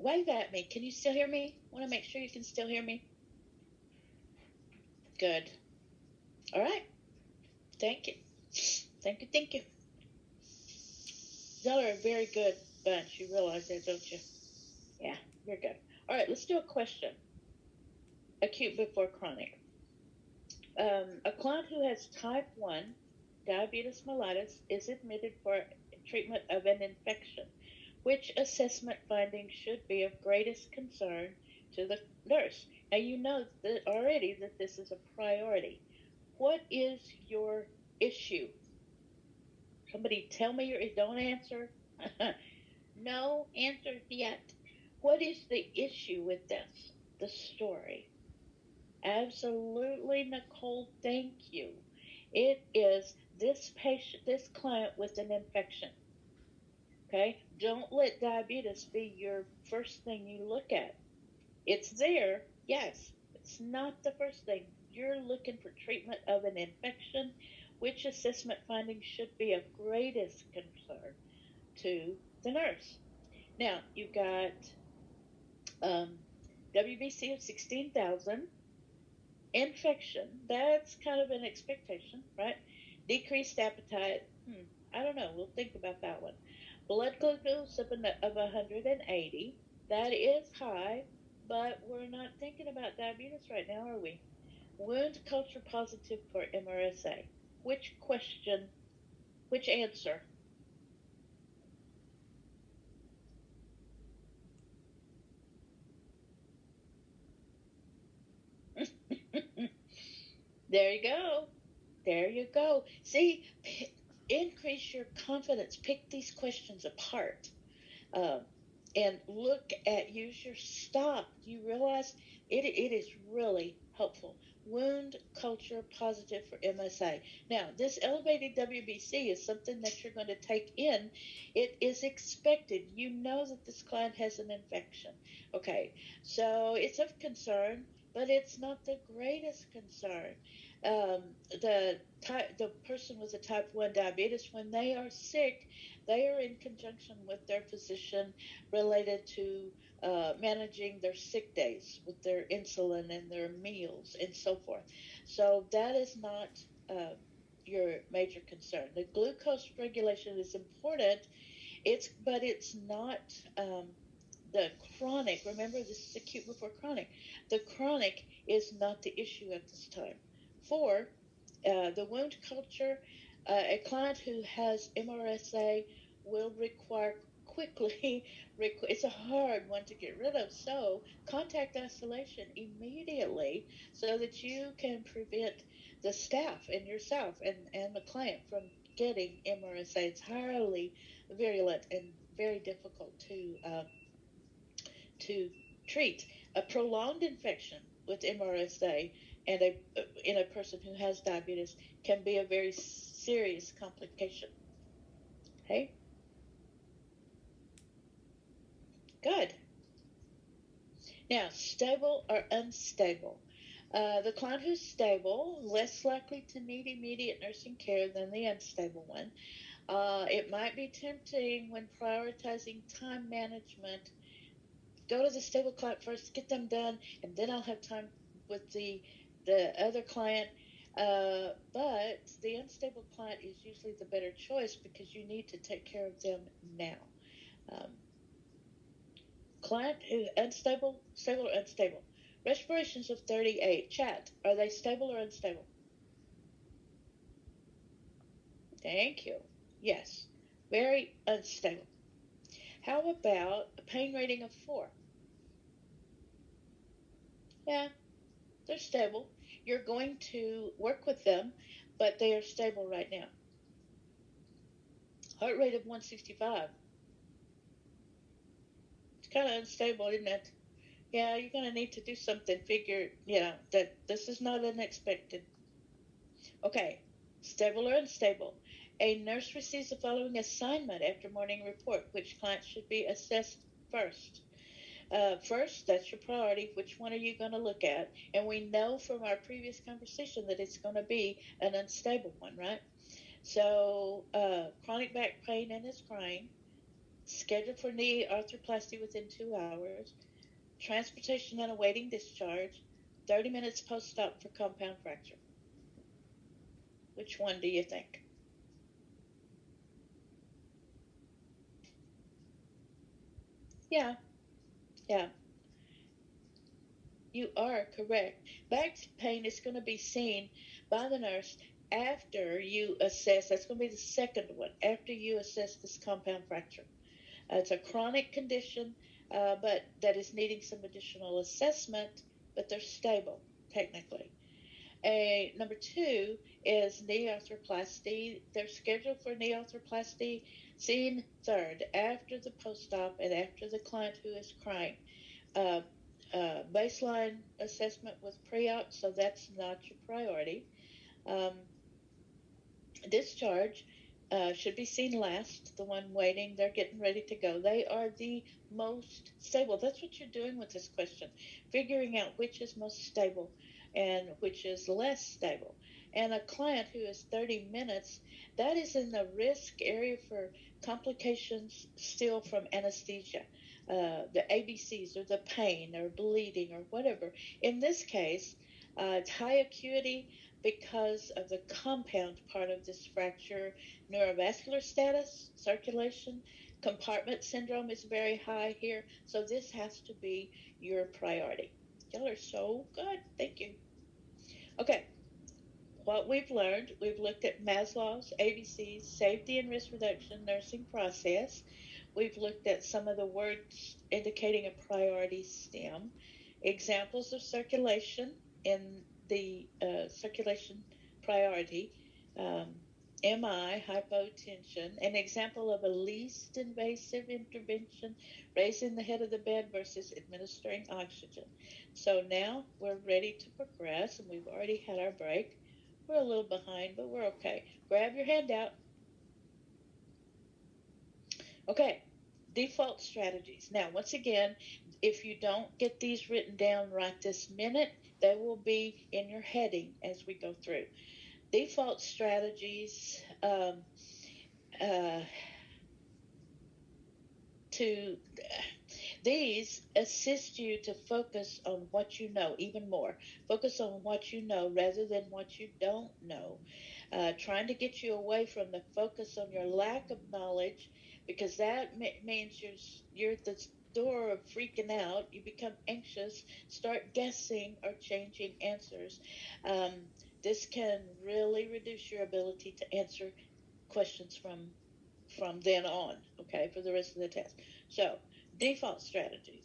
wave at me. Can you still hear me? I want to make sure you can still hear me. Good. All right. Thank you. Thank you. Y'all are a very good bunch. You realize that, don't you? Yeah, you're good. All right, let's do a question. Acute before chronic. A client who has type 1 diabetes mellitus is admitted for treatment of an infection. Which assessment finding should be of greatest concern to the nurse? Now you know that already that this is a priority. What is your issue? Somebody tell me your, don't answer. No answers yet. What is the issue with this? The story. Absolutely, Nicole, thank you. It is this patient, this client with an infection. Okay? Don't let diabetes be your first thing you look at. It's there, yes. It's not the first thing. You're looking for treatment of an infection, which assessment findings should be of greatest concern to the nurse. Now, you've got WBC of 16,000. Infection, that's kind of an expectation, right? Decreased appetite, I don't know. We'll think about that one. Blood glucose of 180. That is high, but we're not thinking about diabetes right now, are we? Wound culture positive for MRSA. Which question? Which answer? There you go. There you go. See, increase your confidence. Pick these questions apart. Um, and look at, use your stop. You realize it is really helpful. Wound culture positive for MSA. Now, this elevated WBC is something that you're going to take in. It is expected. You know that this client has an infection. Okay, so it's of concern, but it's not the greatest concern. The person with a type 1 diabetes, when they are sick, they are in conjunction with their physician related to managing their sick days with their insulin and their meals and so forth. So that is not your major concern. The glucose regulation is important. But it's not the chronic. Remember, this is acute before chronic. The chronic is not the issue at this time. For the wound culture, a client who has MRSA will require quickly, it's a hard one to get rid of, so contact isolation immediately so that you can prevent the staff and yourself and the client from getting MRSA. It's highly virulent and very difficult to treat. A prolonged infection with MRSA and in a person who has diabetes can be a very serious complication. Okay? Good. Now, stable or unstable. The client who's stable, less likely to need immediate nursing care than the unstable one. It might be tempting when prioritizing time management. Go to the stable client first, get them done, and then I'll have time with the other client. But the unstable client is usually the better choice because you need to take care of them now. Um, Client is unstable, stable or unstable. Respirations of 38. Chat, are they stable or unstable? Thank you. Yes, very unstable. How about a pain rating of 4? Yeah, they're stable. You're going to work with them, but they are stable right now. Heart rate of 165. It's kind of unstable, isn't it? Yeah, you're going to need to do something. Figure, that this is not unexpected. Okay, stable or unstable. A nurse receives the following assignment after morning report. Which client should be assessed first? First, that's your priority. Which one are you going to look at? And we know from our previous conversation that it's going to be an unstable one, right? So, chronic back pain and is crying. scheduled for knee arthroplasty within 2 hours, transportation and awaiting discharge, 30 minutes post-op for compound fracture. Which one do you think? Yeah, yeah, you are correct. Back pain is going to be seen by the nurse after you assess. That's going to be the second one, after you assess this compound fracture. It's a chronic condition, but that is needing some additional assessment, but they're stable technically. Number two is knee arthroplasty. They're scheduled for knee arthroplasty, seen third after the post-op and after the client who is crying. Uh, Baseline assessment with pre-op, so that's not your priority. Um, Discharge should be seen last. The one waiting, they're getting ready to go. They are the most stable. That's what you're doing with this question, figuring out which is most stable and which is less stable. And a client who is 30 minutes, that is in the risk area for complications still from anesthesia. The ABCs or the pain or bleeding or whatever. In this case, it's high acuity because of the compound part of this fracture. Neurovascular status, circulation, compartment syndrome is very high here. So this has to be your priority. Y'all are so good. Thank you. Okay, what we've looked at Maslow's ABCs, safety and risk reduction nursing process. We've looked at some of the words indicating a priority stem, examples of circulation in the circulation priority, um, MI, hypotension, an example of a least invasive intervention, raising the head of the bed versus administering oxygen. So now we're ready to progress, and we've already had our break. We're a little behind, but we're okay. Grab your handout. Okay, default strategies. Now, once again, if you don't get these written down right this minute, they will be in your heading as we go through. Default strategies uh, to these assist you to focus on what you know even more. Focus on what you know rather than what you don't know. Trying to get you away from the focus on your lack of knowledge, because that means you're at the door of freaking out. You become anxious, start guessing or changing answers. Um, this can really reduce your ability to answer questions from then on, okay, for the rest of the test. So, default strategies.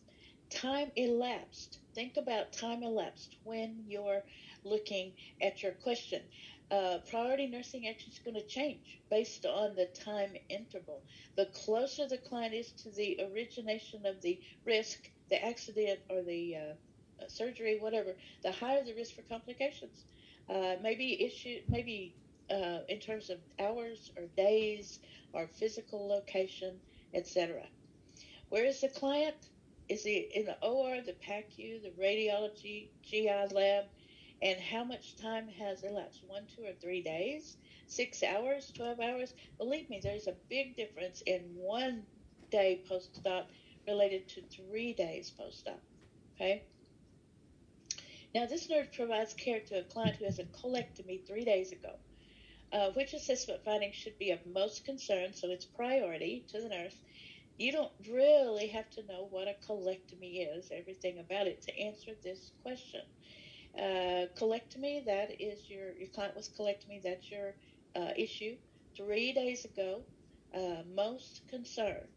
Time elapsed. Think about time elapsed when you're looking at your question. Priority nursing action is going to change based on the time interval. The closer the client is to the origination of the risk, the accident, or the surgery, whatever, the higher the risk for complications. Maybe in terms of hours or days or physical location, etc. Where is the client? Is he in the OR, the PACU, the radiology, GI lab? And how much time has elapsed? 1, 2, or 3 days? 6 hours? 12 hours? Believe me, there's a big difference in 1 day post op related to 3 days post op. Okay? Now, this nurse provides care to a client who has a colectomy 3 days ago. Which assessment findings should be of most concern, so it's priority to the nurse. You don't really have to know what a colectomy is, everything about it, to answer this question. Colectomy, that is your client was colectomy, that's your issue. 3 days ago, most concern.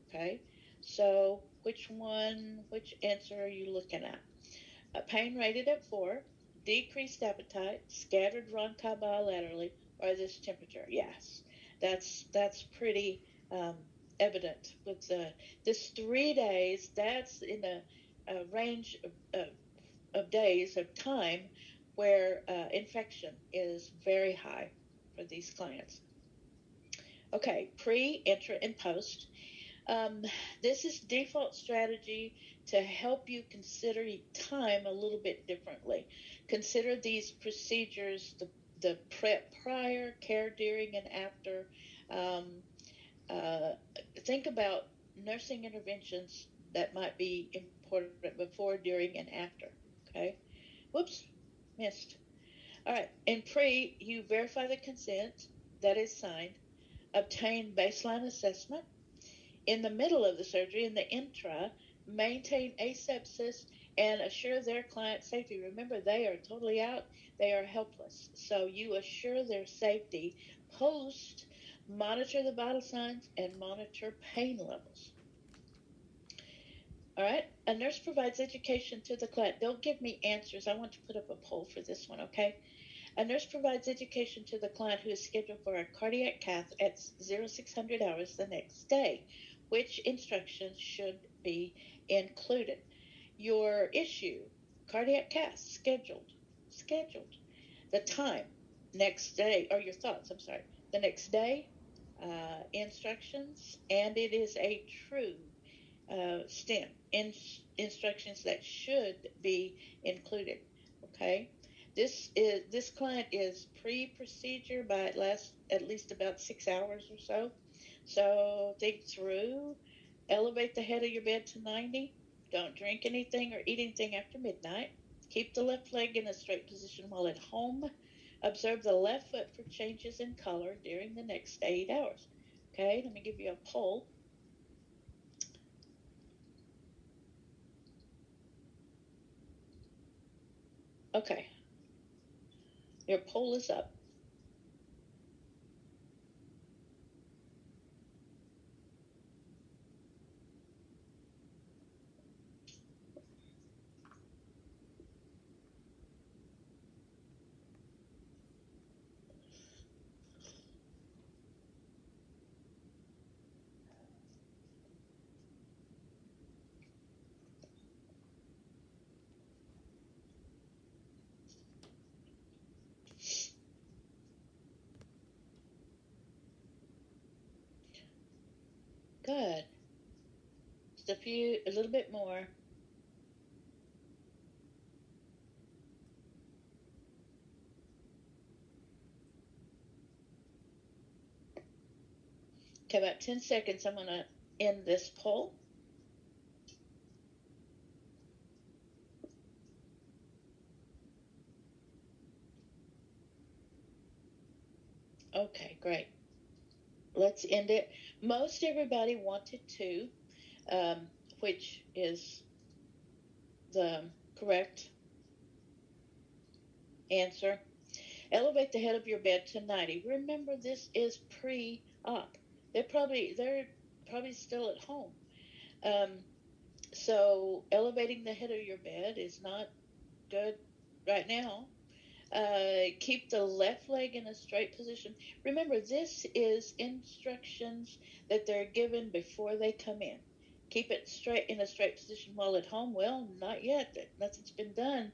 Okay, so which answer are you looking at? Pain rated at 4, decreased appetite, scattered rhonchi bilaterally, or this temperature. Yes, that's pretty evident with this 3 days. That's in a range of days of time where infection is very high for these clients. Okay, pre, intra, and post. Um, this is default strategy to help you consider time a little bit differently. Consider these procedures, the prep prior, care during, and after. Um, think about nursing interventions that might be important before, during, and after. Okay. Whoops, missed. All right. In pre, you verify the consent that is signed, obtain baseline assessment. In the middle of the surgery, in the intra, maintain asepsis and assure their client safety. Remember, they are totally out, they are helpless. So you assure their safety. Post, monitor the vital signs and monitor pain levels. All right. A nurse provides education to the client. Don't give me answers. I want to put up a poll for this one, okay? A nurse provides education to the client who is scheduled for a cardiac cath at 0600 hours the next day. Which instructions should be included? Your issue, cardiac cath, scheduled. The time, next day, or your thoughts, I'm sorry, the next day, instructions, and it is a true STEM instructions that should be included. Okay, this client is pre-procedure by at least about 6 hours or so. So think through. Elevate the head of your bed to 90. Don't drink anything or eat anything after midnight. Keep the left leg in a straight position while at home. Observe the left foot for changes in color during the next 8 hours. Okay, let me give you a poll. Okay, your poll is up. Good. Just a little bit more. Okay, about 10 seconds. I'm going to end this poll. Okay, great. Let's end it. Most everybody wanted to, which is the correct answer. Elevate the head of your bed to 90. Remember, this is pre-op. They're probably still at home. Um, so elevating the head of your bed is not good right now. Keep the left leg in a straight position. Remember, this is instructions that they're given before they come in. Keep it straight in a straight position while at home. Well, not yet. Nothing's been done.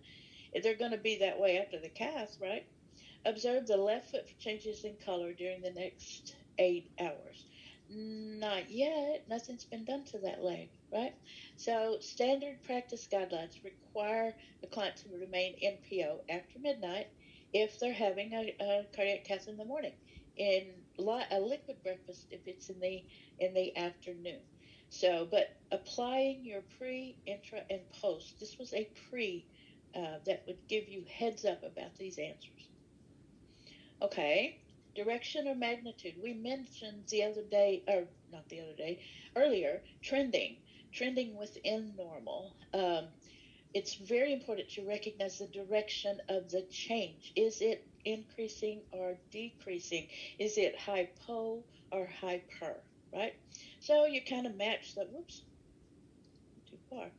They're going to be that way after the cast, right? Observe the left foot for changes in color during the next 8 hours. Not yet. Nothing's been done to that leg, right? So, standard practice guidelines require the client to remain NPO after midnight if they're having a cardiac cath in the morning, in a liquid breakfast if it's in the afternoon. So, but applying your pre, intra, and post. This was a pre that would give you heads up about these answers. Okay. Direction or magnitude. We mentioned the other day, or not the other day, earlier, trending within normal. It's very important to recognize the direction of the change. Is it increasing or decreasing? Is it hypo or hyper, right? So you kind of match the, whoops, too far.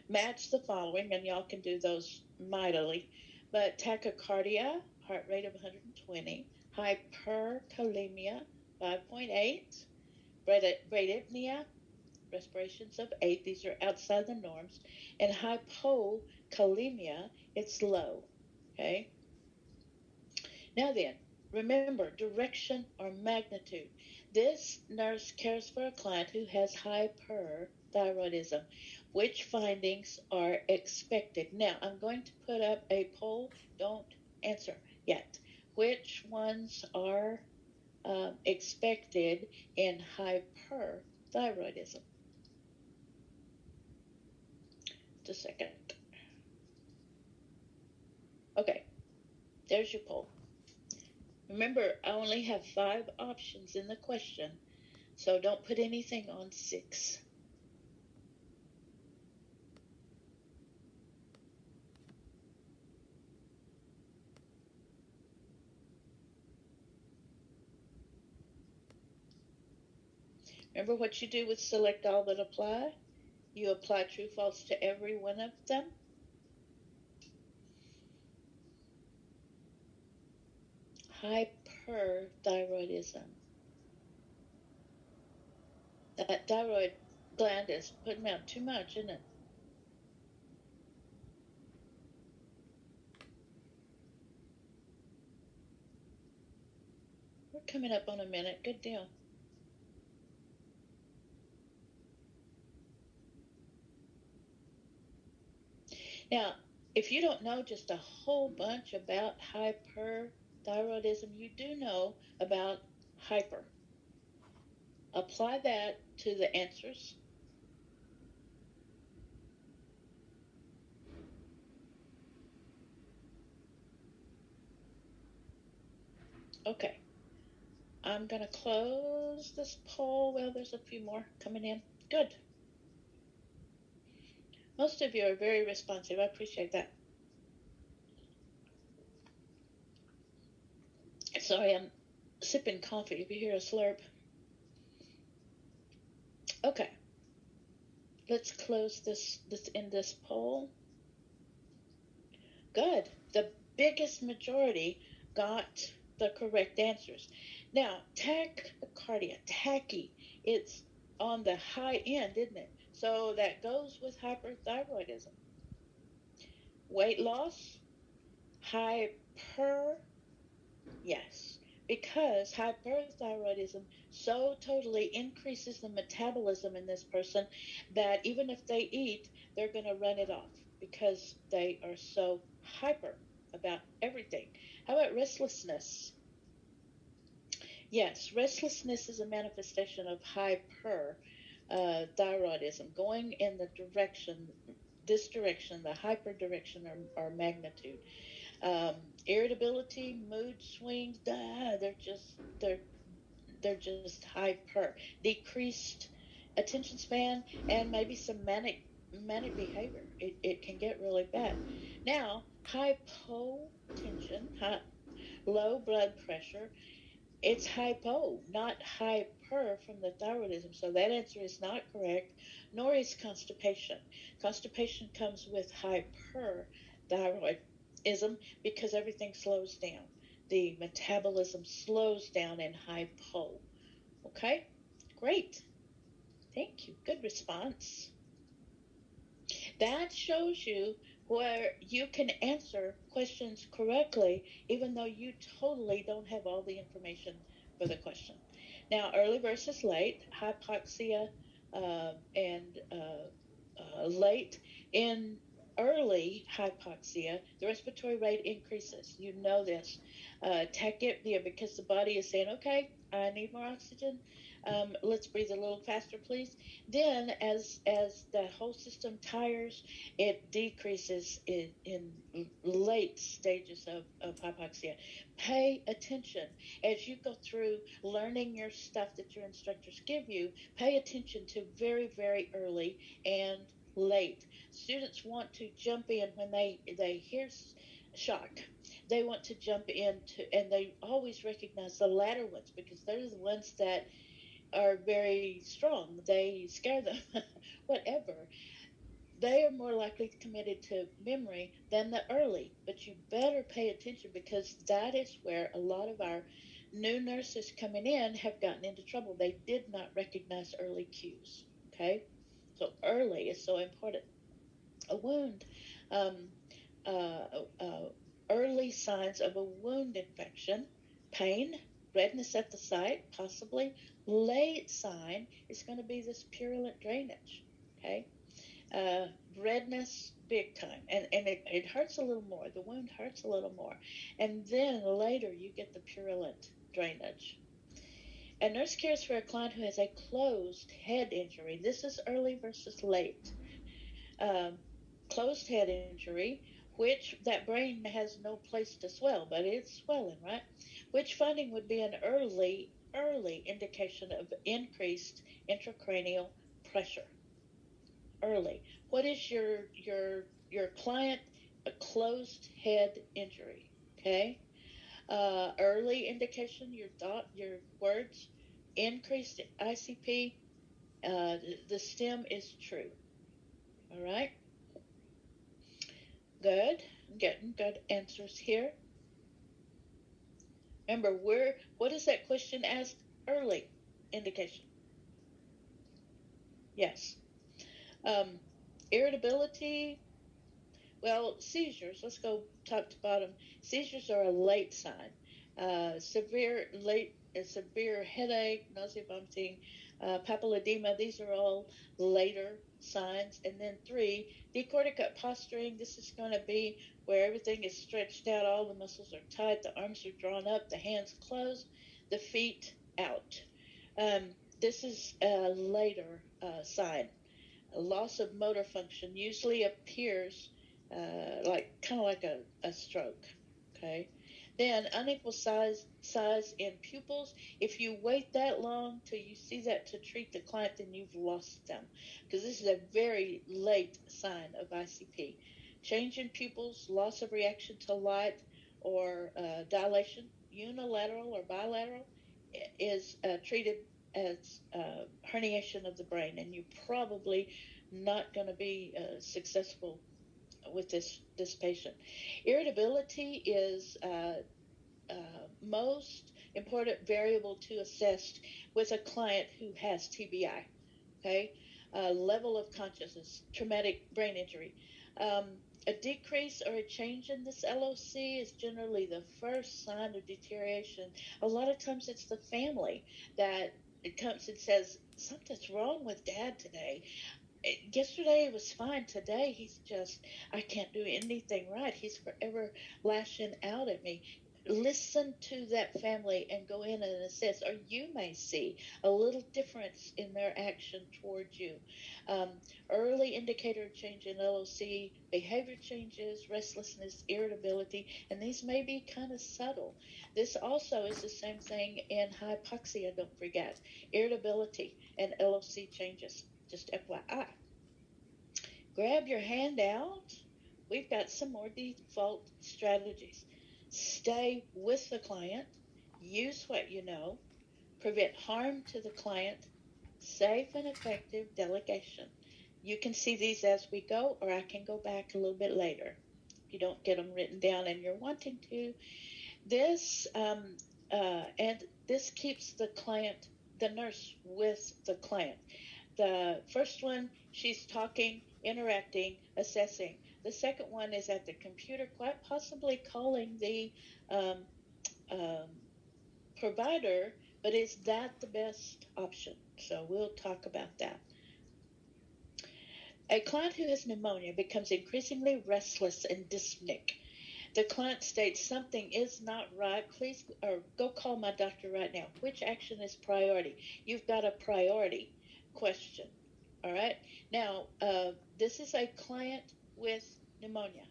Match the following, and y'all can do those mightily. But tachycardia, heart rate of 120, hyperkalemia, 5.8, bradypnea, respirations of 8, these are outside the norms, and hypokalemia, it's low. Okay? Now then, remember direction or magnitude. This nurse cares for a client who has hyperthyroidism. Which findings are expected? Now, I'm going to put up a poll. Don't answer yet. Which ones are expected in hyperthyroidism? Just a second. Okay, there's your poll. Remember, I only have 5 options in the question, so don't put anything on 6. Remember what you do with select all but apply? You apply true false to every one of them. Hyperthyroidism. That thyroid gland is putting out too much, isn't it? We're coming up on a minute. Good deal. Now, if you don't know just a whole bunch about hyperthyroidism, you do know about hyper. Apply that to the answers. Okay. I'm going to close this poll. Well, there's a few more coming in. Good. Most of you are very responsive. I appreciate that. Sorry, I'm sipping coffee if you hear a slurp. Okay. Let's close this in this poll. Good. The biggest majority got the correct answers. Now, tachycardia, tachy, it's on the high end, isn't it? So that goes with hyperthyroidism. Weight loss, hyper, yes, because hyperthyroidism so totally increases the metabolism in this person that even if they eat, they're going to run it off because they are so hyper about everything. How about restlessness? Yes, restlessness is a manifestation of hyperthyroidism, going in the direction, this direction, the hyper direction or magnitude. Irritability, mood swings, they're just hyper. Decreased attention span and maybe some manic behavior. It can get really bad. Now, hypotension, low blood pressure, it's hypo, not hyper from the thyroidism. So that answer is not correct, nor is constipation. Constipation comes with hyperthyroidism because everything slows down. The metabolism slows down in hypo. Okay, great. Thank you. Good response. That shows you where you can answer questions correctly, even though you totally don't have all the information for the question. Now, early versus late, hypoxia and late. In early hypoxia, the respiratory rate increases. You know this. Tachypnea, because the body is saying, okay, I need more oxygen. Let's breathe a little faster, please. Then, as the whole system tires, it decreases in late stages of hypoxia. Pay attention as you go through learning your stuff that your instructors give you. Pay attention to very, very early and late. Students want to jump in when they hear shock. They want to jump into, and they always recognize the latter ones because they're the ones that are very strong. They scare them, whatever. They are more likely committed to memory than the early. But you better pay attention because that is where a lot of our new nurses coming in have gotten into trouble. They did not recognize early cues. Okay, so early is so important. A wound. Um, uh, uh, Early signs of a wound infection, pain, redness at the site, possibly. Late sign is going to be this purulent drainage. Okay, uh, redness, big time, and it hurts a little more. The wound hurts a little more, and then later you get the purulent drainage. A nurse cares for a client who has a closed head injury. This is early versus late. Um, Closed head injury, which that brain has no place to swell, but it's swelling, right? Which finding would be an early indication of increased intracranial pressure. Early. What is your client? A closed head injury. Okay. Early indication. Your words. Increased ICP. The stem is true. All right. Good. I'm getting good answers here. Remember, what is that question asked? Early indication. Yes. Um, Irritability. Well, seizures. Let's go top to bottom. Seizures are a late sign. Severe headache, nausea, vomiting, papilledema. These are all later signs. And then 3, decorticate posturing. This is going to be where everything is stretched out, all the muscles are tight, the arms are drawn up, the hands closed, the feet out. This is a later sign. A loss of motor function usually appears like kind of like a stroke. Okay. Then unequal size in pupils. If you wait that long till you see that to treat the client, then you've lost them, because this is a very late sign of ICP. Change in pupils, loss of reaction to light, or dilation, unilateral or bilateral, is treated as herniation of the brain, and you probably not going to be successful with this patient. Irritability is most important variable to assess with a client who has TBI. Okay, level of consciousness, traumatic brain injury. Um, a decrease or a change in this LOC is generally the first sign of deterioration. A lot of times it's the family that it comes and says, something's wrong with dad today. Yesterday it was fine. Today he's just, I can't do anything right. He's forever lashing out at me. Listen to that family and go in and assess, or you may see a little difference in their action towards you. Um, Early indicator of change in LOC, behavior changes, restlessness, irritability, and these may be kind of subtle. This also is the same thing in hypoxia, don't forget. Irritability and LOC changes. Just FYI. Grab your hand out. We've got some more default strategies. Stay with the client. Use what you know. Prevent harm to the client. Safe and effective delegation. You can see these as we go, or I can go back a little bit later if you don't get them written down and you're wanting to. This and this keeps the nurse with the client. The first one, she's talking, interacting, assessing. The second one is at the computer, quite possibly calling the um, um, provider, but is that the best option? So we'll talk about that. A client who has pneumonia becomes increasingly restless and dyspneic. The client states something is not right. Please, or go call my doctor right now. Which action is priority? You've got a priority question. All right. Now, this is a client with pneumonia.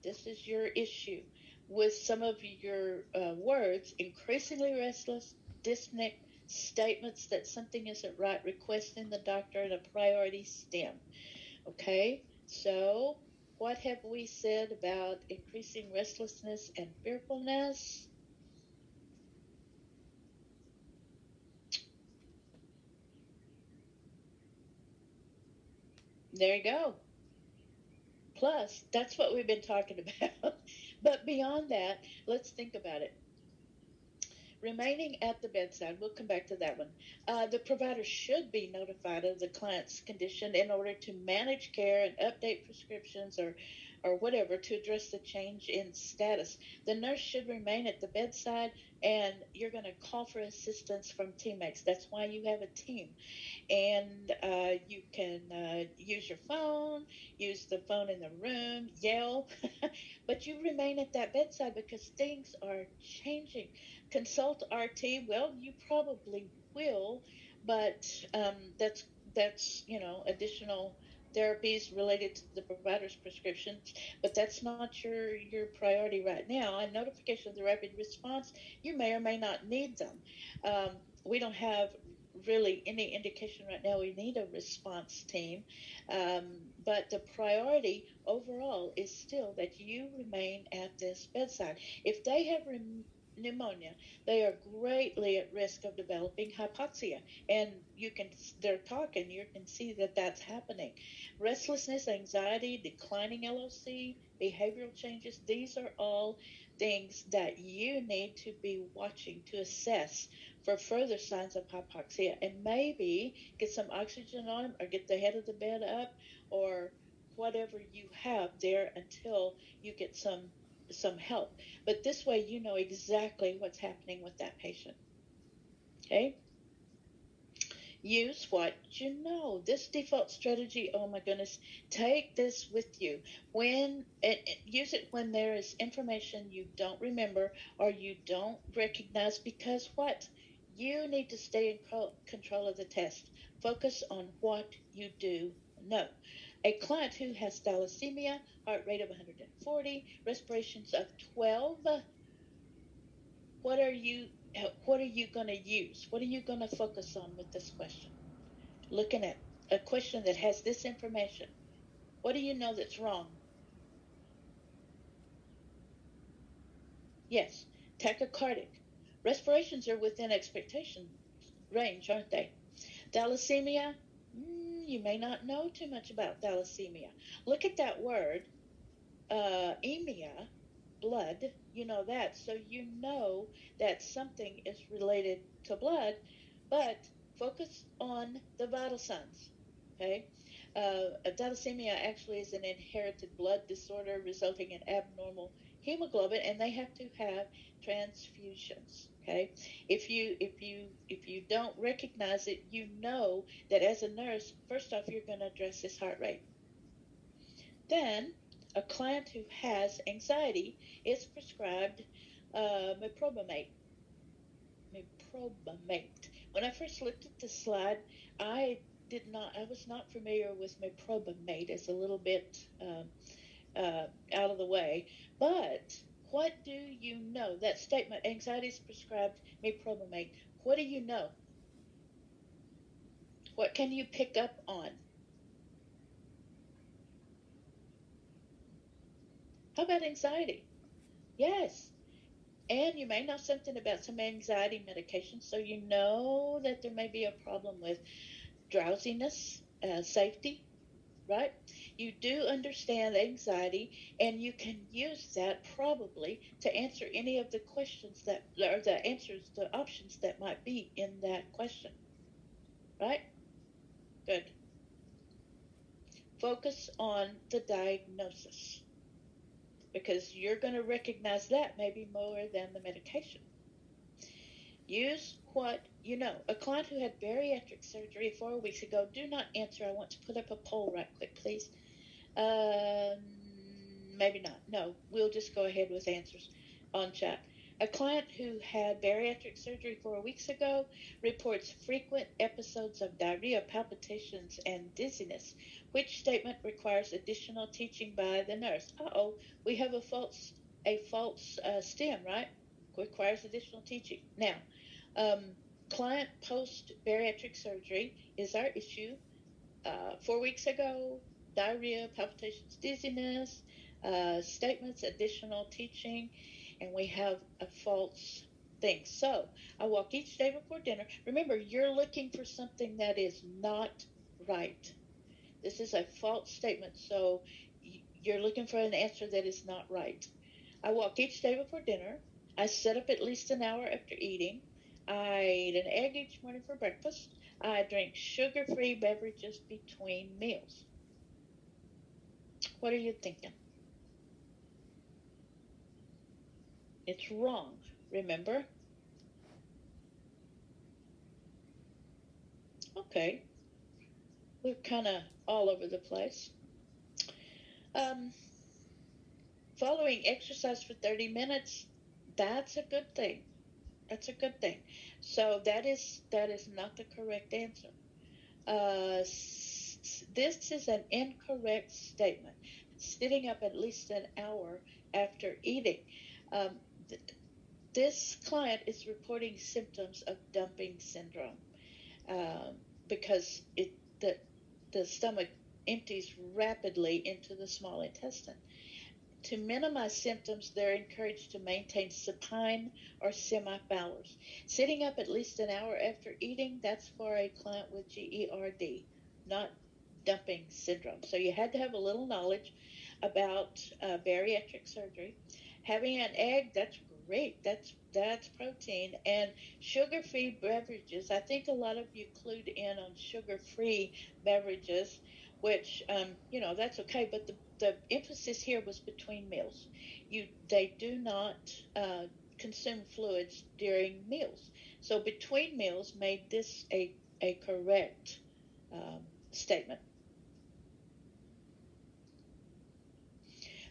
This is your issue with some of your words: increasingly restless, dyspneic, statements that something isn't right, requesting the doctor, and a priority stem. Okay. So, what have we said about increasing restlessness and fearfulness? There you go. Plus, that's what we've been talking about. But beyond that, let's think about it. Remaining at the bedside, we'll come back to that one. The provider should be notified of the client's condition in order to manage care and update prescriptions, or whatever, to address the change in status. The nurse should remain at the bedside, and you're going to call for assistance from teammates. That's why you have a team. And you can use your phone, use the phone in the room, yell, but you remain at that bedside because things are changing. Consult RT. Well, you probably will, but that's additional therapies related to the provider's prescriptions, but that's not your priority right now. And notification of the rapid response, you may or may not need them. Um, we don't have really any indication right now we need a response team, um, but the priority overall is still that you remain at this bedside. If they have pneumonia, they are greatly at risk of developing hypoxia, and they're talking, you can see that that's happening. Restlessness, anxiety, declining LOC, behavioral changes, these are all things that you need to be watching to assess for further signs of hypoxia, and maybe get some oxygen on them or get the head of the bed up, or whatever you have there until you get some help. But this way you know exactly what's happening with that patient. Okay? Use what you know. This default strategy, oh my goodness, take this with you. Use it when there is information you don't remember or you don't recognize, because what? You need to stay in control of the test. Focus on what you do know. A client who has thalassemia, heart rate of 140, respirations of 12, what are you what are you going to use? What are you going to focus on with this question? Looking at a question that has this information. What do you know that's wrong? Yes, tachycardic. Respirations are within expectation range, aren't they? Thalassemia, you may not know too much about thalassemia. Look at that word, emia, blood, you know that. So you know that something is related to blood, but focus on the vital signs. Okay? Thalassemia actually is an inherited blood disorder resulting in abnormal hemoglobin, and they have to have transfusions. Okay? If you don't recognize it, you know that as a nurse, first off, you're going to address this heart rate. Then, a client who has anxiety is prescribed meprobamate. Meprobamate. When I first looked at this slide, I was not familiar with meprobamate. It's a little bit out of the way. But what do you know? That statement, anxiety is prescribed meprobamate. What do you know? What can you pick up on? How about anxiety? Yes. And you may know something about some anxiety medication, so you know that there may be a problem with drowsiness, safety, right? You do understand anxiety, and you can use that probably to answer any of the questions that, or the answers, the options that might be in that question, right? Good. Focus on the diagnosis, because you're going to recognize that maybe more than the medication. Use what you know. A client who had bariatric surgery 4 weeks ago, do not answer. I want to put up a poll right quick, please. Um, Maybe not. No, we'll just go ahead with answers on chat. A client who had bariatric surgery 4 weeks ago reports frequent episodes of diarrhea, palpitations, and dizziness. Which statement requires additional teaching by the nurse? We have a false stem, right? Requires additional teaching. Now, um, client post bariatric surgery is our issue. 4 weeks ago, diarrhea, palpitations, dizziness, statements, additional teaching, and we have a false thing. So I walk each day before dinner. Remember, you're looking for something that is not right. This is a false statement, so you're looking for an answer that is not right. I walk each day before dinner. I sit up at least an hour after eating. I eat an egg each morning for breakfast. I drink sugar-free beverages between meals. What are you thinking? It's wrong, remember? Okay, we're kind of all over the place. Um, Following exercise for 30 minutes, that's a good thing. That's a good thing. So that is not the correct answer. This is an incorrect statement. Sitting up at least an hour after eating. Um, th- this client is reporting symptoms of dumping syndrome, um, because the stomach empties rapidly into the small intestine. To minimize symptoms, they're encouraged to maintain supine or semi-fowlers. Sitting up at least an hour after eating, that's for a client with GERD, not dumping syndrome. So you had to have a little knowledge about bariatric surgery. Having an egg, that's great. That's protein. And sugar-free beverages, I think a lot of you clued in on sugar-free beverages, which that's okay. But the emphasis here was between meals. They do not consume fluids during meals. So between meals made this a correct statement.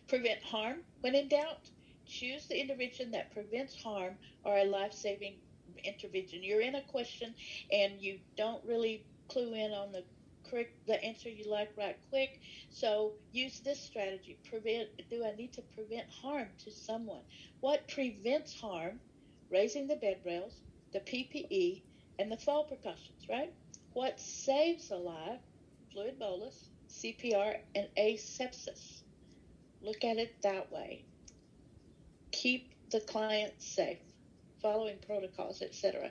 Prevent harm. When in doubt, choose the intervention that prevents harm or a life saving intervention. You're in a question and you don't really clue in on the answer you like right quick. So use this strategy. Do I need to prevent harm to someone? What prevents harm? Raising the bed rails, the PPE, and the fall precautions, right? What saves a life? Fluid bolus, CPR, and asepsis. Look at it that way. Keep the client safe, following protocols, etc.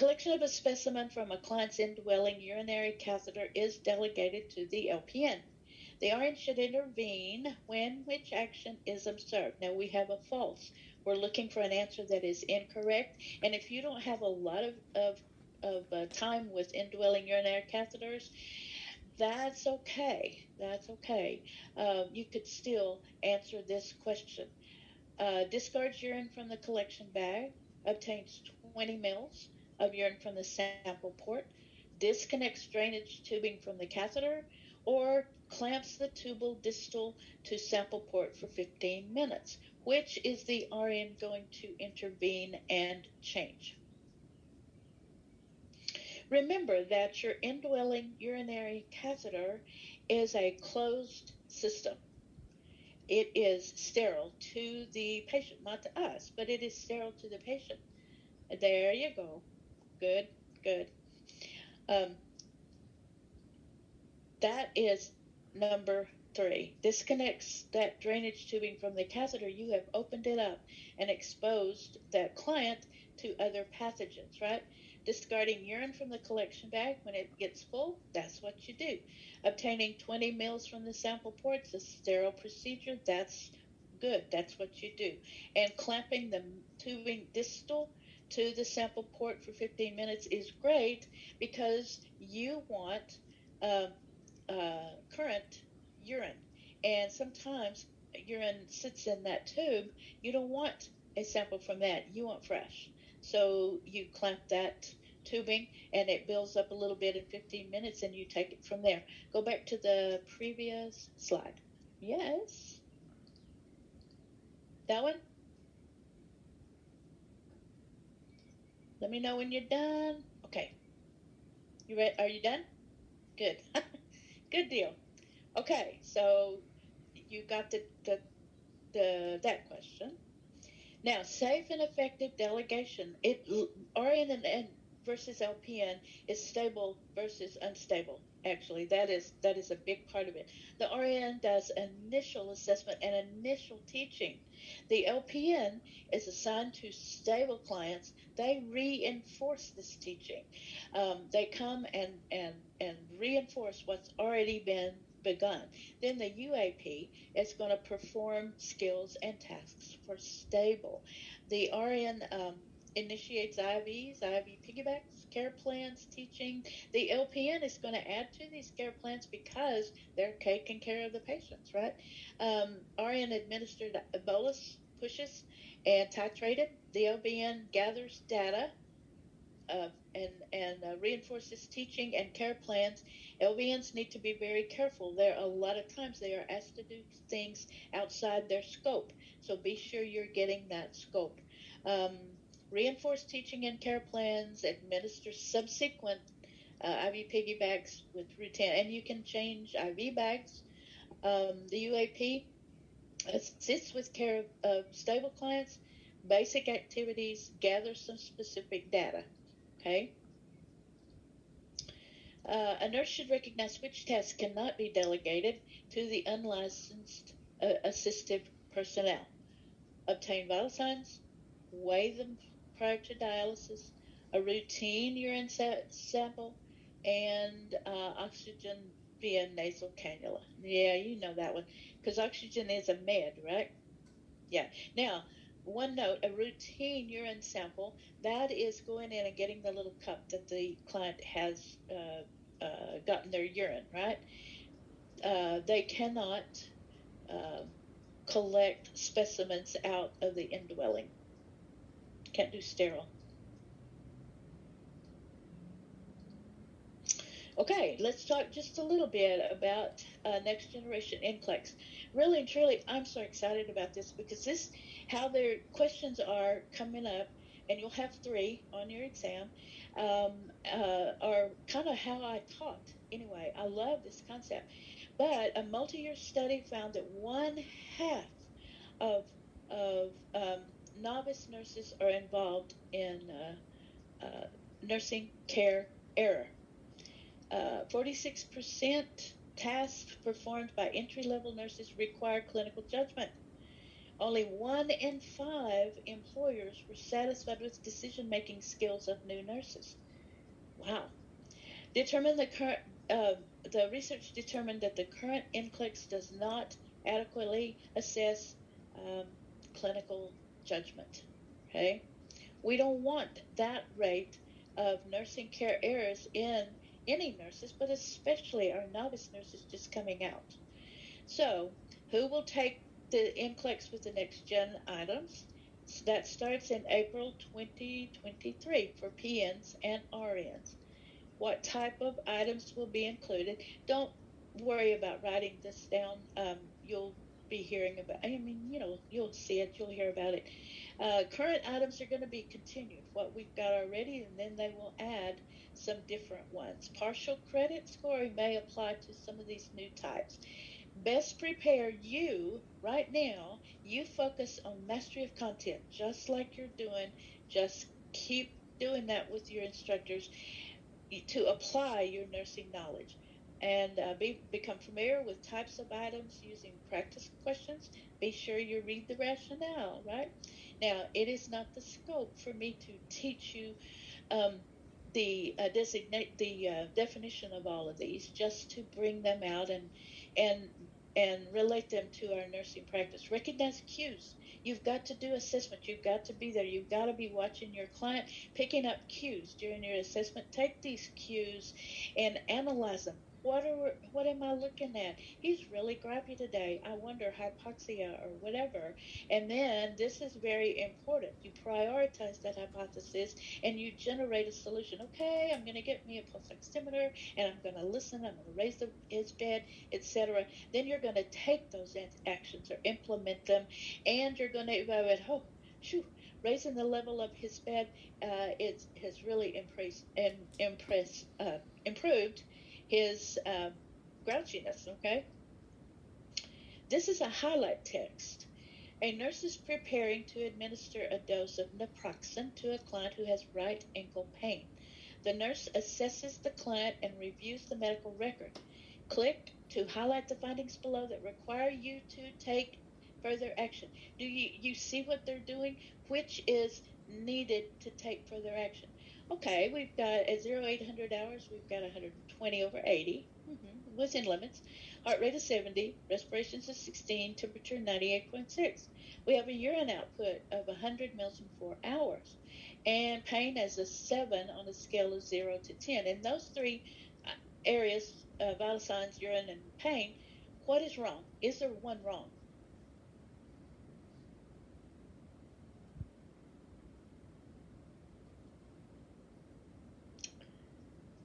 Collection of a specimen from a client's indwelling urinary catheter is delegated to the LPN. The RN should intervene when which action is observed. Now we have a false. We're looking for an answer that is incorrect. And if you don't have a lot of time with indwelling urinary catheters, that's okay. That's okay. You could still answer this question. Discards urine from the collection bag, obtains 20 mils of urine from the sample port, disconnects drainage tubing from the catheter, or clamps the tubal distal to sample port for 15 minutes. Which is the RN going to intervene and change? Remember that your indwelling urinary catheter is a closed system. It is sterile to the patient, not to us, but it is sterile to the patient. There you go. Good, good. Um, that is number 3. Disconnects that drainage tubing from the catheter. You have opened it up and exposed that client to other pathogens, right? Discarding urine from the collection bag when it gets full, that's what you do. Obtaining 20 mils from the sample ports, a sterile procedure, that's good. That's what you do. And clamping the tubing distal to the sample port for 15 minutes is great because you want um, current urine. And sometimes urine sits in that tube. You don't want a sample from that. You want fresh. So you clamp that tubing and it builds up a little bit in 15 minutes and you take it from there. Go back to the previous slide. Yes. That one? Let me know when you're done. Okay. You ready? Are you done? Good. Good deal. Okay. So you got that question. Now, safe and effective delegation. RN and versus LPN is stable versus unstable. Actually, that is a big part of it. The RN does initial assessment and initial teaching. The LPN is assigned to stable clients. They reinforce this teaching. They come and reinforce what's already been begun. Then the UAP is going to perform skills and tasks for stable. The RN initiates IVs, IV piggybacks, care plans, teaching. The LPN is going to add to these care plans because they're taking care of the patients, right? RN administered bolus pushes and titrated. The LPN gathers data and reinforces teaching and care plans. LVNs need to be very careful. There are a lot of times they are asked to do things outside their scope, so be sure you're getting that scope. Um, Reinforce teaching and care plans, administer subsequent IV piggybacks with routine, and you can change IV bags. The UAP assists with care of stable clients, basic activities, gather some specific data. Okay. A nurse should recognize which tasks cannot be delegated to the unlicensed assistive personnel. Obtain vital signs, weigh them prior to dialysis, a routine urine sample, and oxygen via nasal cannula. Yeah, you know that one because oxygen is a med, right? Yeah. Now, one note, a routine urine sample, that is going in and getting the little cup that the client has gotten their urine, right? They cannot uh, collect specimens out of the indwelling. Can't do sterile. Okay, let's talk just a little bit about next generation NCLEX. Really and truly, I'm so excited about this because this, how their questions are coming up, and you'll have three on your exam, are kind of how I taught. Anyway, I love this concept. But a multi-year study found that one half of of novice nurses are involved in nursing care error. 46% tasks performed by entry level nurses require clinical judgment. Only 1 in 5 employers were satisfied with decision making skills of new nurses. Wow. Determine the current. The research determined that the current NCLEX does not adequately assess um, clinical judgment. Okay, we don't want that rate of nursing care errors in any nurses, but especially our novice nurses just coming out. So, who will take the NCLEX with the next gen items? That starts in April 2023 for PNs and RNs. What type of items will be included? Don't worry about writing this down. You'll be hearing about. I mean, you'll see it. You'll hear about it. Current items are going to be continued, what we've got already, and then they will add some different ones. Partial credit scoring may apply to some of these new types. Best prepare you right now. You focus on mastery of content, just like you're doing. Just keep doing that with your instructors to apply your nursing knowledge and become familiar with types of items using practice questions. Be sure you read the rationale, right? Now, it is not the scope for me to teach you um, the designate the definition of all of these, just to bring them out and and relate them to our nursing practice. Recognize cues. You've got to do assessment. You've got to be there. You've got to be watching your client, picking up cues during your assessment. Take these cues and analyze them. What am I looking at? He's really grabby today. I wonder hypoxia or whatever. And then this is very important. You prioritize that hypothesis and you generate a solution. Okay, I'm going to get me a pulse oximeter and I'm going to listen. I'm going to raise his bed, etc. Then you're going to take those actions or implement them, and you're going to evaluate. Oh, shoo, raising the level of his bed, it has really improved his grouchiness. Okay, this is a highlight text. A nurse is preparing to administer a dose of naproxen to a client who has right ankle pain. The nurse assesses the client and reviews the medical record. Click to highlight the findings below that require you to take further action. Do you see what they're doing? Which is needed to take further action? Okay, we've got at 0800 hours, we've got 120 over 80, within limits. Heart rate is 70, respirations is 16, temperature 98.6. We have a urine output of 100 mils in 4 hours. And pain as a 7 on a scale of 0 to 10. In those three areas, vital signs, urine, and pain, what is wrong? Is there one wrong?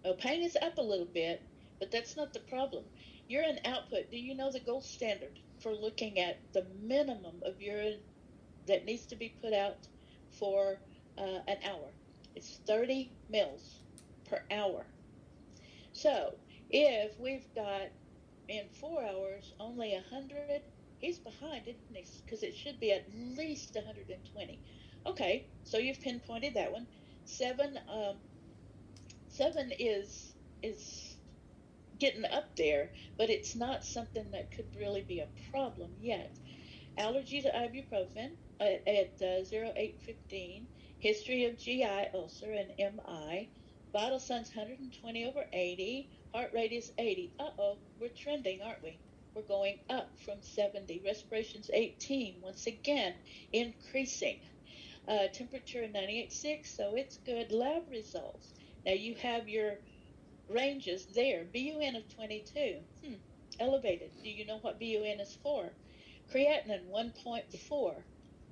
Oh, pain is up a little bit, but that's not the problem. Urine output, do you know the gold standard for looking at the minimum of urine that needs to be put out for an hour. It's 30 mils per hour. So if we've got in 4 hours only 100, he's behind, isn't he? Because it should be at least 120. Okay, so you've pinpointed that one. Seven, seven is getting up there, but it's not something that could really be a problem yet. Allergy to ibuprofen at 0815, history of GI ulcer and MI, vital signs 120 over 80, heart rate is 80. Uh-oh, we're trending, aren't we? We're going up from 70. Respiration's 18, once again, increasing. Temperature 98.6, so it's good. Lab results. Now you have your ranges there. BUN of 22. Elevated. Do you know what BUN is for? Creatinine 1.4.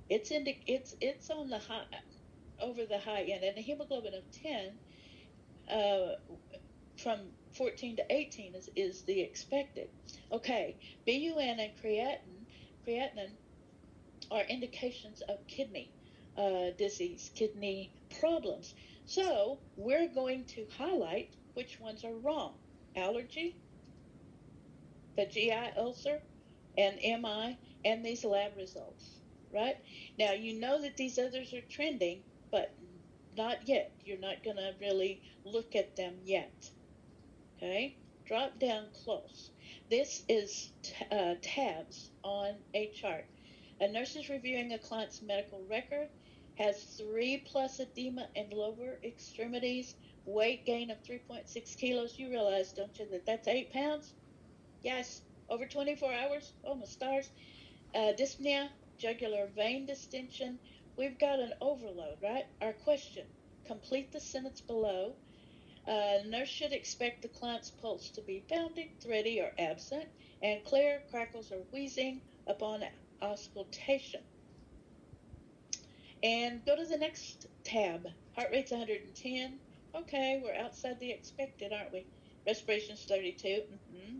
It's on the high, over the high end, and a hemoglobin of 10 uh, from 14 to 18 is the expected. Okay, BUN and creatinine are indications of kidney disease, kidney problems. So we're going to highlight which ones are wrong. Allergy, the GI ulcer, and MI, and these lab results, right? Now, you know that these others are trending, but not yet. You're not going to really look at them yet, okay? Drop down close. This is tabs on a chart. A nurse is reviewing a client's medical record, has 3 plus edema and lower extremities, weight gain of 3.6 kilos. You realize, don't you, that that's 8 pounds? Yes, over 24 hours. Oh, my stars. Dyspnea, jugular vein distension. We've got an overload, right? Our question, complete the sentence below. Nurse should expect the client's pulse to be pounding, thready, or absent, and clear, crackles, or wheezing upon auscultation. And go to the next tab. Heart rate's 110. Okay, we're outside the expected, aren't we? Respiration's 32.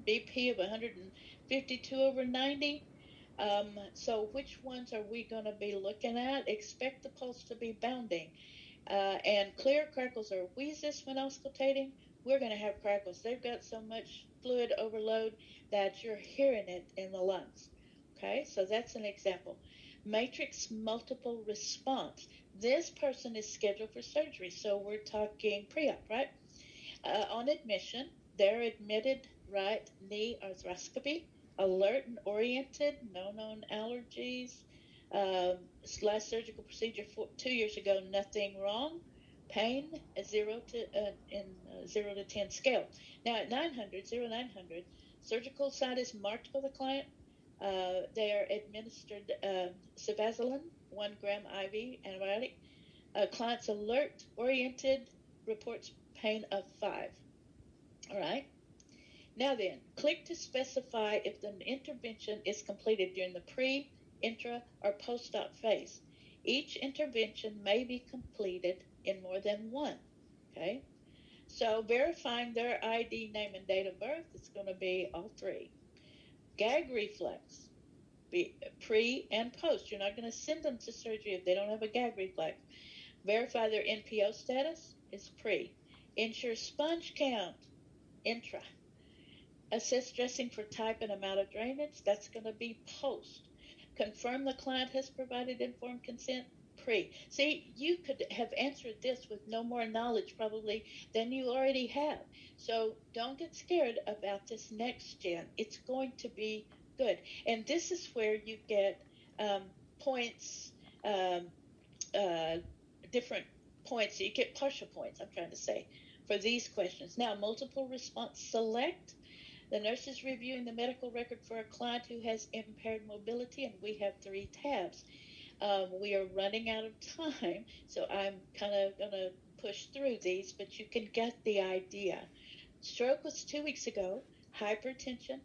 BP of 152 over 90. So which ones are we going to be looking at? Expect the pulse to be bounding. And clear, crackles, or wheezes when auscultating. We're going to have crackles. They've got so much fluid overload that you're hearing it in the lungs. Okay, so that's an example. Matrix multiple response. This person is scheduled for surgery, so we're talking pre-op, right? On admission, they're admitted, right knee arthroscopy, alert and oriented, no known allergies. Last surgical procedure 2 years ago, nothing wrong. Pain, a 0 to 10 scale. Now at 900, 0900, surgical site is marked for the client. They are administered Cefazolin, 1 gram IV antibiotic. Client's alert, oriented, reports pain of 5. All right. Now then, click to specify if the intervention is completed during the pre, intra, or post-op phase. Each intervention may be completed in more than one. Okay. So verifying their ID, name, and date of birth is going to be all three. Gag reflex, pre and post. You're not going to send them to surgery if they don't have a gag reflex. Verify their NPO status is pre. Ensure sponge count, intra. Assess dressing for type and amount of drainage, that's going to be post. Confirm the client has provided informed consent, pre. See, you could have answered this with no more knowledge probably than you already have. So don't get scared about this next gen. It's going to be good. And this is where you get points, um, uh, different points. You get partial points, I'm trying to say, for these questions. Now, multiple response select. The nurse is reviewing the medical record for a client who has impaired mobility, and we have 3 tabs. We are running out of time, so I'm kind of going to push through these, but you can get the idea. Stroke was 2 weeks ago, hypertension,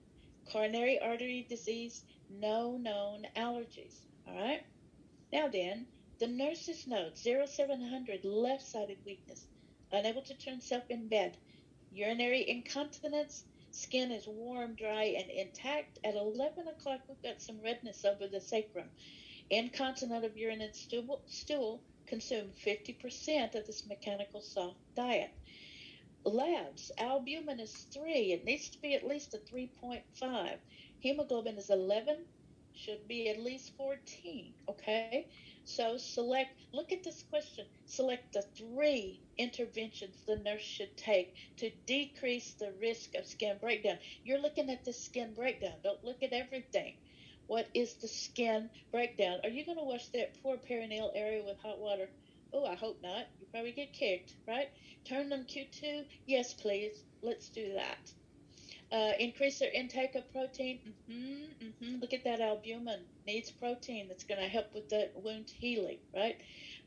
coronary artery disease, no known allergies. All right? Now then, the nurse's note, 0700, left-sided weakness, unable to turn self in bed, urinary incontinence, skin is warm, dry, and intact. At 11 o'clock, we've got some redness over the sacrum. Incontinent of urine and stool, consume 50% of this mechanical salt diet. Labs, albumin is 3. It needs to be at least a 3.5. Hemoglobin is 11, should be at least 14. Okay? So look at this question. Select the 3 interventions the nurse should take to decrease the risk of skin breakdown. You're looking at the skin breakdown. Don't look at everything. What is the skin breakdown? Are you going to wash that poor perineal area with hot water? Oh, I hope not. You probably get kicked, right? Turn them Q2? Yes, please. Let's do that. Increase their intake of protein. Look at that albumin. Needs protein. That's going to help with the wound healing, right?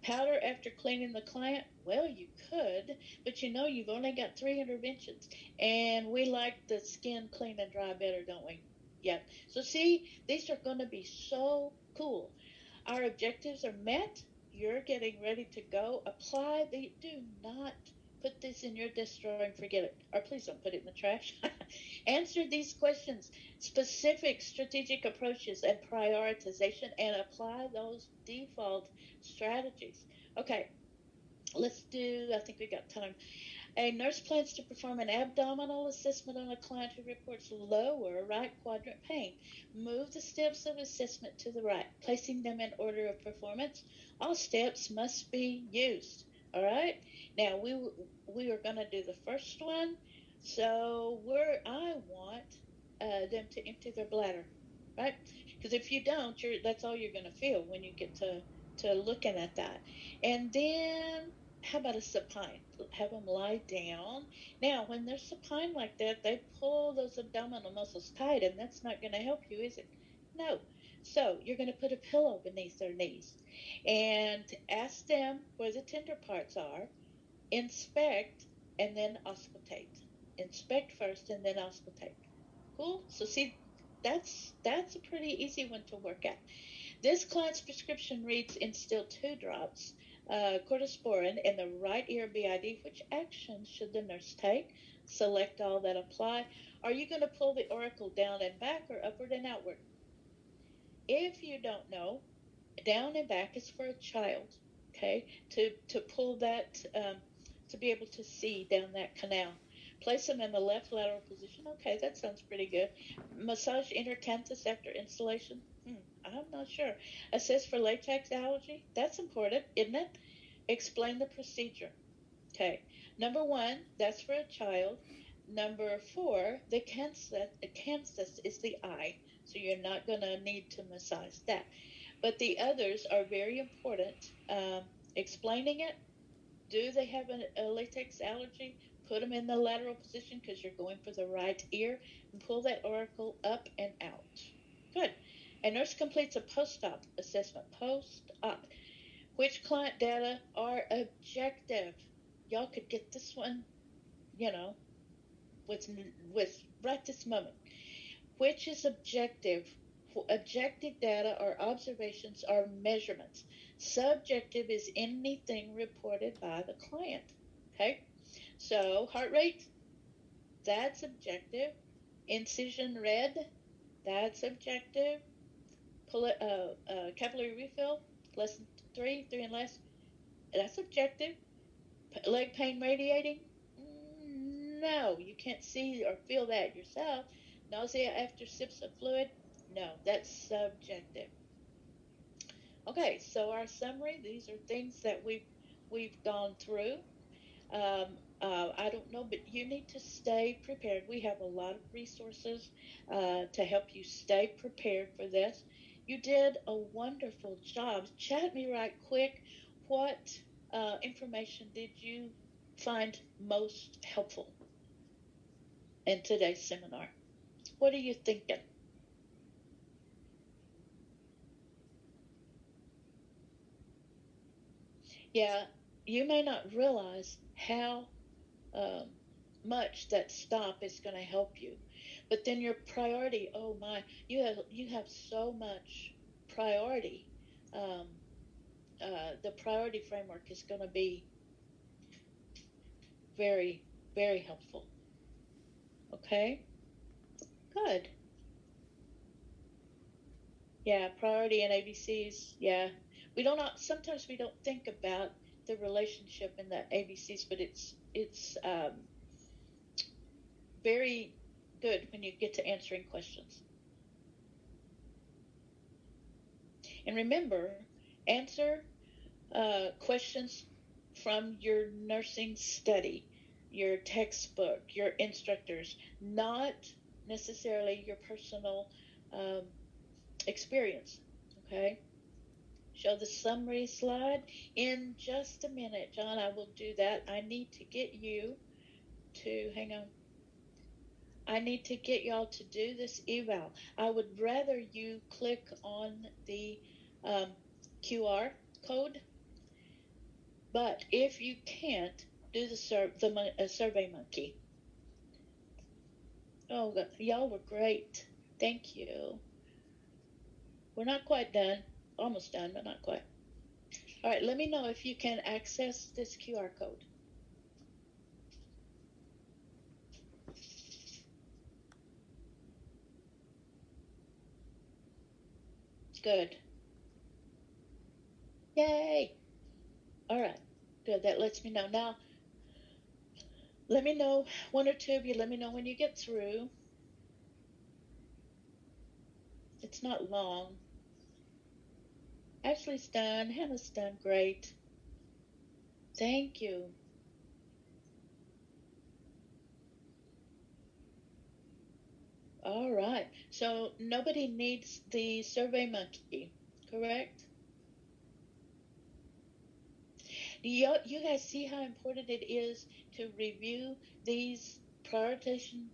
Powder after cleaning the client. Well, you could, but you've only got 3 interventions. And we like the skin clean and dry better, don't we? Yeah. So see, these are going to be so cool. Our objectives are met. You're getting ready to go. Apply. Do not put this in your disk drawer and forget it. Or please don't put it in the trash. Answer these questions, specific strategic approaches and prioritization, and apply those default strategies. Okay, I think we got time. A nurse plans to perform an abdominal assessment on a client who reports lower right quadrant pain. Move the steps of assessment to the right, placing them in order of performance. All steps must be used. All right. Now we are going to do the first one. So I want them to empty their bladder, right? Because if you don't, that's all you're going to feel when you get to looking at that. And then how about a supine? Have them lie down. Now, when they're supine like that, they pull those abdominal muscles tight, and that's not going to help you, is it? No. So you're going to put a pillow beneath their knees and ask them where the tender parts are, inspect, and then auscultate. Inspect first and then auscultate. Cool? So see, that's a pretty easy one to work at. This client's prescription reads instill 2 drops cortisporin in the right ear BID. Which action should the nurse take? Select all that apply. Are you going to pull the auricle down and back or upward and outward? If you don't know, down and back is for a child, okay? To pull that, to be able to see down that canal. Place them in the left lateral position. Okay, that sounds pretty good. Massage intercanthus after installation. I'm not sure. Assess for latex allergy. That's important, isn't it? Explain the procedure. Okay. Number 1, that's for a child. Number 4, the canthus is the eye, so you're not going to need to massage that. But the others are very important. Explaining it. Do they have a latex allergy? Put them in the lateral position because you're going for the right ear, and pull that auricle up and out. Good. A nurse completes a post-op assessment. Post-op. Which client data are objective? Y'all could get this one, with right this moment. Which is objective? Objective data are observations or measurements. Subjective is anything reported by the client. Okay? So heart rate, that's objective. Incision red, that's objective. Capillary refill, less than 3 and less, that's objective. Leg pain radiating, no, you can't see or feel that yourself. Nausea after sips of fluid, no, that's subjective. Okay, so our summary, these are things that we've gone through. I don't know, but you need to stay prepared. We have a lot of resources to help you stay prepared for this. You did a wonderful job. Chat me right quick. What information did you find most helpful in today's seminar? What are you thinking? Yeah, you may not realize how much that stop is going to help you, but then your priority. Oh my, you have so much priority. Um, the priority framework is going to be very, very helpful. Okay, good. Yeah, priority and ABCs. Yeah, We don't sometimes we don't think about the relationship in the ABCs, but it's very good when you get to answering questions. And remember, answer questions from your nursing study, your textbook, your instructors, not necessarily your personal um, experience. Okay? Show the summary slide in just a minute, John. I will do that. I need to get you to hang on. I need to get y'all to do this eval. I would rather you click on the um, QR code, but if you can't, do the Survey Monkey. Oh, y'all were great. Thank you. We're not quite done. Almost done, but not quite. All right, let me know if you can access this QR code. Good. Yay. All right. Good. That lets me know. Now, let me know, one or two of you, let me know when you get through. It's not long. Ashley's done. Hannah's done great. Thank you. All right. So nobody needs the Survey Monkey, correct? You guys see how important it is to review these prioritization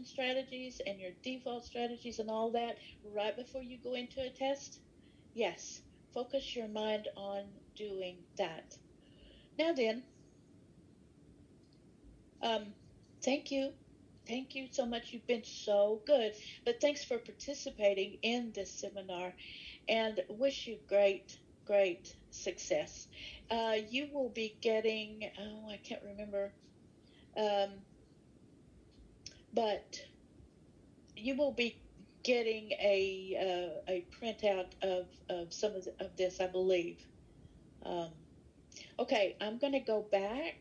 strategies and your default strategies and all that right before you go into a test? Yes. Focus your mind on doing that. Now then, um, thank you. Thank you so much. You've been so good. But thanks for participating in this seminar and wish you great success. You will be getting, oh, I can't remember, um, but you will be getting a printout of some of this, I believe. Um, okay, I'm going to go back.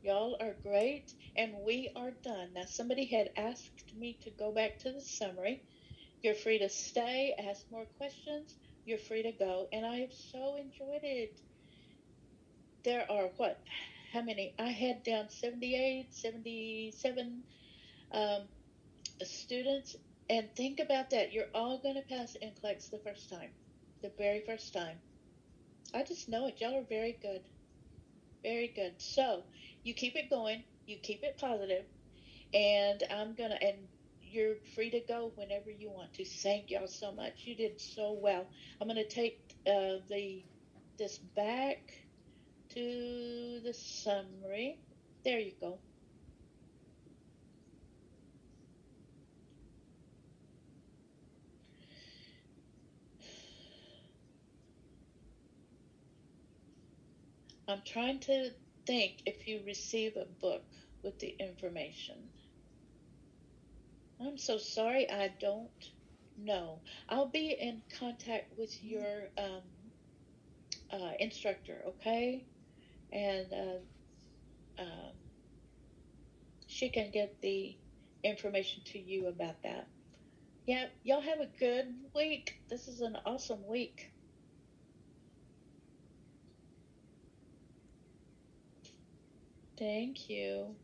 Y'all are great, and we are done. Now, somebody had asked me to go back to the summary. You're free to stay, ask more questions. You're free to go, and I have so enjoyed it. There are what? How many? I had down 78, 77 um, students, and think about that. You're all going to pass NCLEX the first time, the very first time. I just know it. Y'all are very good. Very good. So you keep it going, you keep it positive, and and you're free to go whenever you want to. Thank y'all so much. You did so well. I'm gonna take this back to the summary. There you go. I'm trying to think if you receive a book with the information. I'm so sorry, I don't know. I'll be in contact with your instructor, okay? And um, she can get the information to you about that. Yeah, y'all have a good week. This is an awesome week. Thank you.